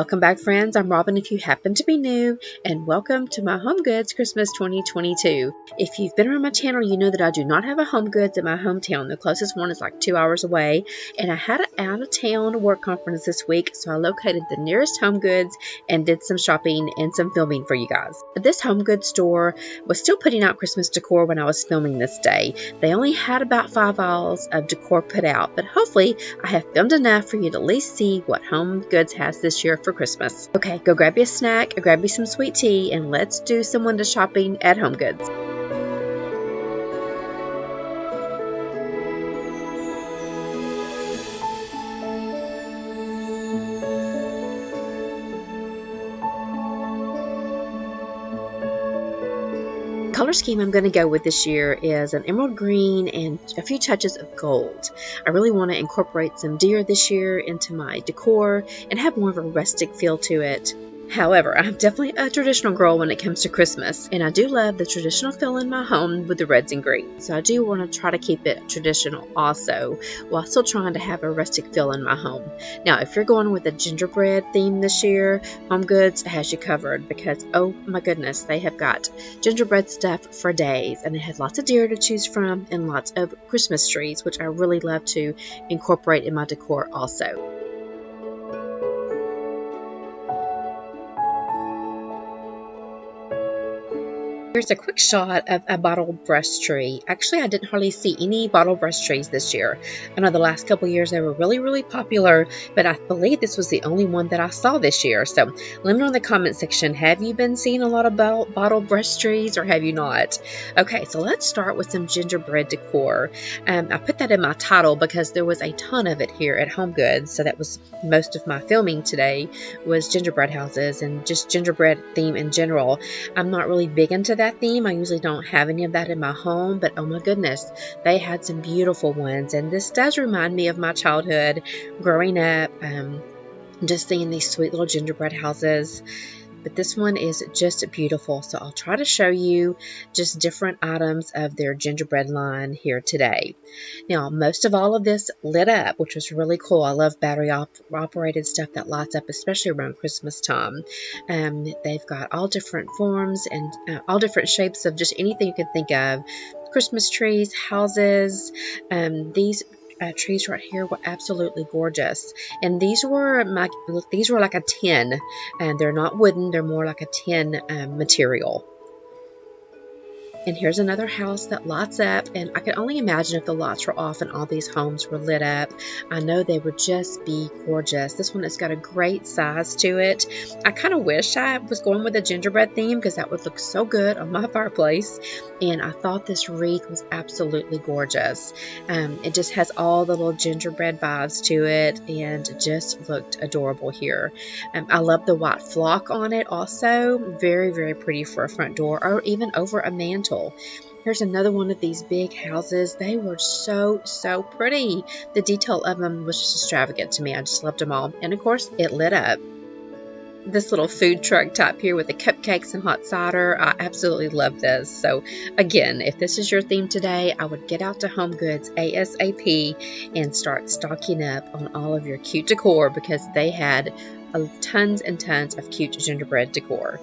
Welcome back, friends. I'm Robin if you happen to be new, and welcome to my Home Goods Christmas 2022. If you've been around my channel, you know that I do not have a Home Goods in my hometown. The closest one is like 2 hours away, and I had an out-of-town work conference this week, so I located the nearest Home Goods and did some shopping and some filming for you guys. This Home Goods store was still putting out Christmas decor when I was filming this day. They only had about 5 aisles of decor put out, but hopefully I have filmed enough for you to at least see what Home Goods has this year for Christmas. Okay, go grab you a snack, grab you some sweet tea, and let's do some window shopping at Home Goods. Color scheme I'm going to go with this year is an emerald green and a few touches of gold. I really want to incorporate some deer this year into my decor and have more of a rustic feel to it. However, I'm definitely a traditional girl when it comes to Christmas, and I do love the traditional feel in my home with the reds and greens. So I do want to try to keep it traditional also, while still trying to have a rustic feel in my home. Now, if you're going with a gingerbread theme this year, Home Goods has you covered because, oh my goodness, they have got gingerbread stuff for days, and it has lots of deer to choose from and lots of Christmas trees, which I really love to incorporate in my decor also. Here's a quick shot of a bottle brush tree. Actually, I didn't hardly see any bottle brush trees this year. I know the last couple years they were really popular, but I believe this was the only one that I saw this year. So let me know in the comment section, have you been seeing a lot of bottle brush trees or have you not? Okay, so let's start with some gingerbread decor. I put that in my title because there was a ton of it here at Home Goods. So that was most of my filming today was gingerbread houses and just gingerbread theme in general. I'm not really big into that theme. I usually don't have any of that in my home, but oh my goodness, they had some beautiful ones, and this does remind me of my childhood growing up, just seeing these sweet little gingerbread houses. But this one is just beautiful, so I'll try to show you just different items of their gingerbread line here today. Now, most of all of this lit up, which was really cool. I love battery operated stuff that lights up, especially around Christmas time. They've got all different forms and all different shapes of just anything you can think of. Christmas trees, houses, these trees right here were absolutely gorgeous, and these were like a tin, and they're not wooden, they're more like a tin material. And here's another house that lights up, and I can only imagine if the lights were off and all these homes were lit up. I know they would just be gorgeous. This one has got a great size to it. I kind of wish I was going with a gingerbread theme because that would look so good on my fireplace. And I thought this wreath was absolutely gorgeous. It just has all the little gingerbread vibes to it and just looked adorable here. I love the white flock on it also. Very pretty for a front door or even over a mantle. Here's another one of these big houses. They were so pretty. The detail of them was just extravagant to me. I just loved them all. And of course, it lit up. This little food truck type here with the cupcakes and hot cider. I absolutely love this. So again, if this is your theme today, I would get out to Home Goods ASAP and start stocking up on all of your cute decor because they had tons and tons of cute gingerbread decor.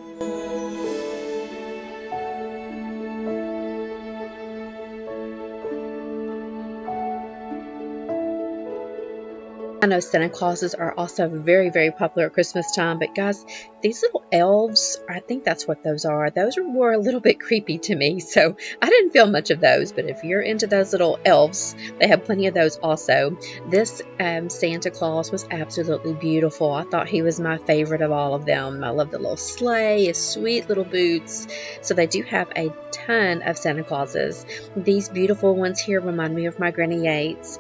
I know Santa Clauses are also very popular at Christmas time, but guys, these little elves, I think that's what those are. Those were a little bit creepy to me, so I didn't feel much of those, but if you're into those little elves, they have plenty of those also. This Santa Claus was absolutely beautiful. I thought he was my favorite of all of them. I love the little sleigh, his sweet little boots. So they do have a ton of Santa Clauses. These beautiful ones here remind me of my Granny Yates.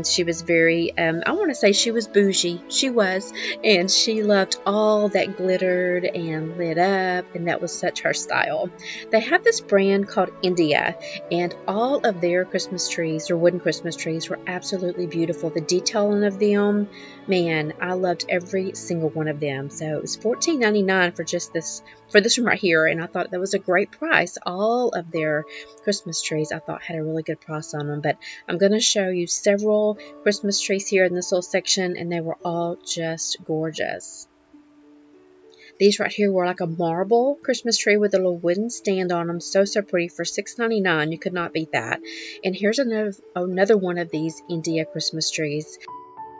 She was very, I want to say she was bougie. She was, and she loved all that glittered and lit up, and that was such her style. They have this brand called India, and all of their Christmas trees, or wooden Christmas trees, were absolutely beautiful. The detailing of them, man, I loved every single one of them. So it was $14.99 for just this, for this one right here, and I thought that was a great price. All of their Christmas trees I thought had a really good price on them, but I'm going to show you several Christmas trees here in this little section, and they were all just gorgeous. These right here were like a marble Christmas tree with a little wooden stand on them. So pretty for $6.99. You could not beat that. And here's another one of these India Christmas trees.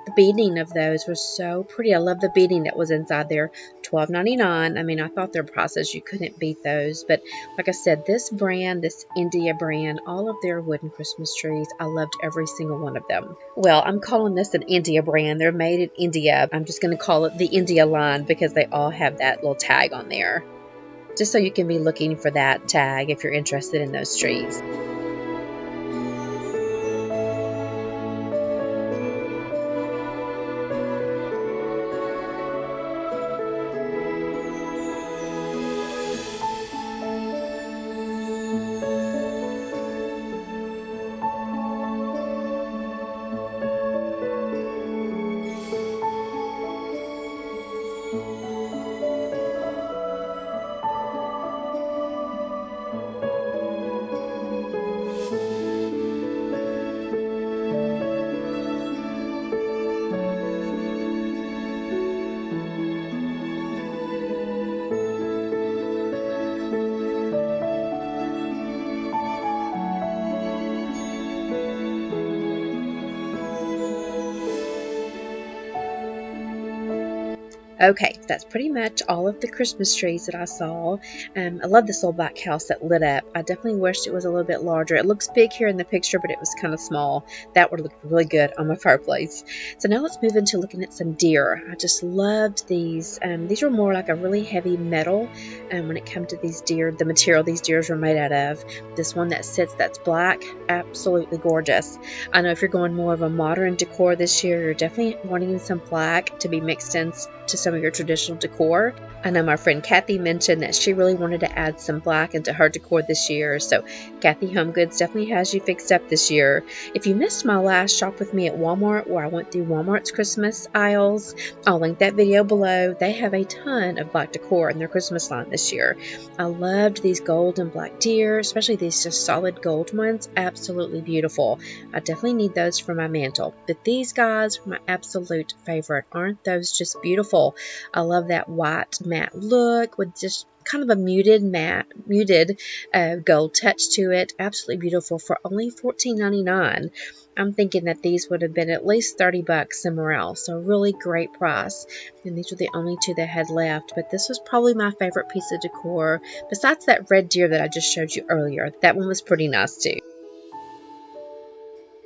The beading of those was so pretty. I love the beading that was inside there. $12.99. I mean, I thought their prices, you couldn't beat those. But like I said, this brand, this India brand, all of their wooden Christmas trees, I loved every single one of them. Well, I'm calling this an India brand. They're made in India. I'm just going to call it the India line because they all have that little tag on there. Just so you can be looking for that tag if you're interested in those trees. Okay, that's pretty much all of the Christmas trees that I saw. I love this little black house that lit up. I definitely wished it was a little bit larger. It looks big here in the picture, but it was kind of small. That would look really good on my fireplace. So now let's move into looking at some deer. I just loved these. These were more like a really heavy metal when it comes to these deer, the material these deers were made out of. This one that sits that's black, absolutely gorgeous. I know if you're going more of a modern decor this year, you're definitely wanting some black to be mixed in to some of your traditional decor. I know my friend Kathy mentioned that she really wanted to add some black into her decor this year, so Kathy HOMEGOODS definitely has you fixed up this year. If you missed my last shop with me at Walmart where I went through Walmart's Christmas aisles, I'll link that video below. They have a ton of black decor in their Christmas line this year. I loved these gold and black deer, especially these just solid gold ones. Absolutely beautiful. I definitely need those for my mantle, but these guys are my absolute favorite. Aren't those just beautiful? I love that white matte look with just kind of a muted gold touch to it. Absolutely beautiful for only $14.99. I'm thinking that these would have been at least $30 somewhere else. So really great price. And these were the only two they had left. But this was probably my favorite piece of decor. Besides that red deer that I just showed you earlier. That one was pretty nice too.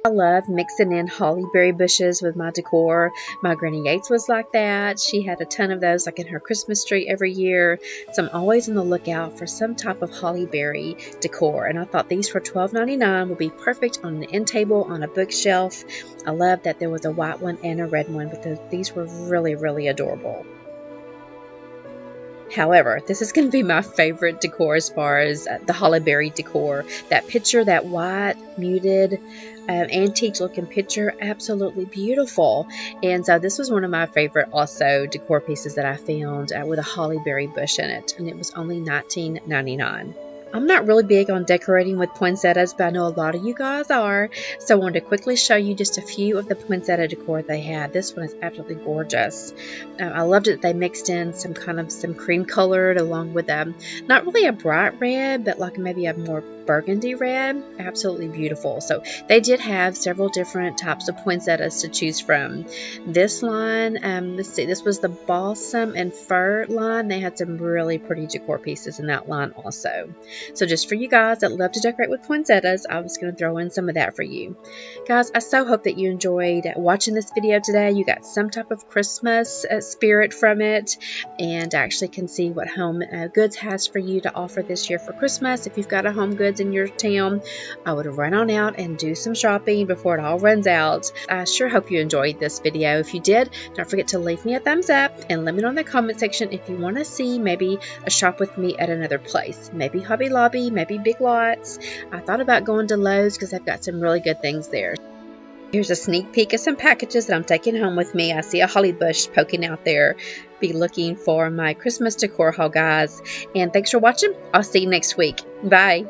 I love mixing in holly berry bushes with my decor. My Granny Yates was like that. She had a ton of those like in her Christmas tree every year. So I'm always on the lookout for some type of holly berry decor. And I thought these for $12.99 would be perfect on an end table, on a bookshelf. I love that there was a white one and a red one, but these were really, really adorable. However, this is going to be my favorite decor as far as the holly berry decor. That picture, that white, muted, antique looking picture, absolutely beautiful. And so this was one of my favorite also decor pieces that I found with a holly berry bush in it. And it was only $19.99. I'm not really big on decorating with poinsettias, but I know a lot of you guys are. So I wanted to quickly show you just a few of the poinsettia decor they had. This one is absolutely gorgeous. I loved it. They mixed in some cream colored along with not really a bright red, but like maybe a more burgundy red. Absolutely beautiful. So they did have several different types of poinsettias to choose from. This line, let's see, this was the balsam and fir line. They had some really pretty decor pieces in that line also. So just for you guys that love to decorate with poinsettias, I was going to throw in some of that for you. Guys, I so hope that you enjoyed watching this video today. You got some type of Christmas spirit from it, and actually can see what HOMEGOODS has for you to offer this year for Christmas. If you've got a HOMEGOODS in your town, I would run on out and do some shopping before it all runs out. I sure hope you enjoyed this video. If you did, don't forget to leave me a thumbs up and let me know in the comment section if you want to see maybe a shop with me at another place. Maybe Hobby Lobby, maybe Big Lots. I thought about going to Lowe's because I've got some really good things there. Here's a sneak peek of some packages that I'm taking home with me. I see a holly bush poking out there. Be looking for my Christmas decor haul, guys. And thanks for watching. I'll see you next week. Bye.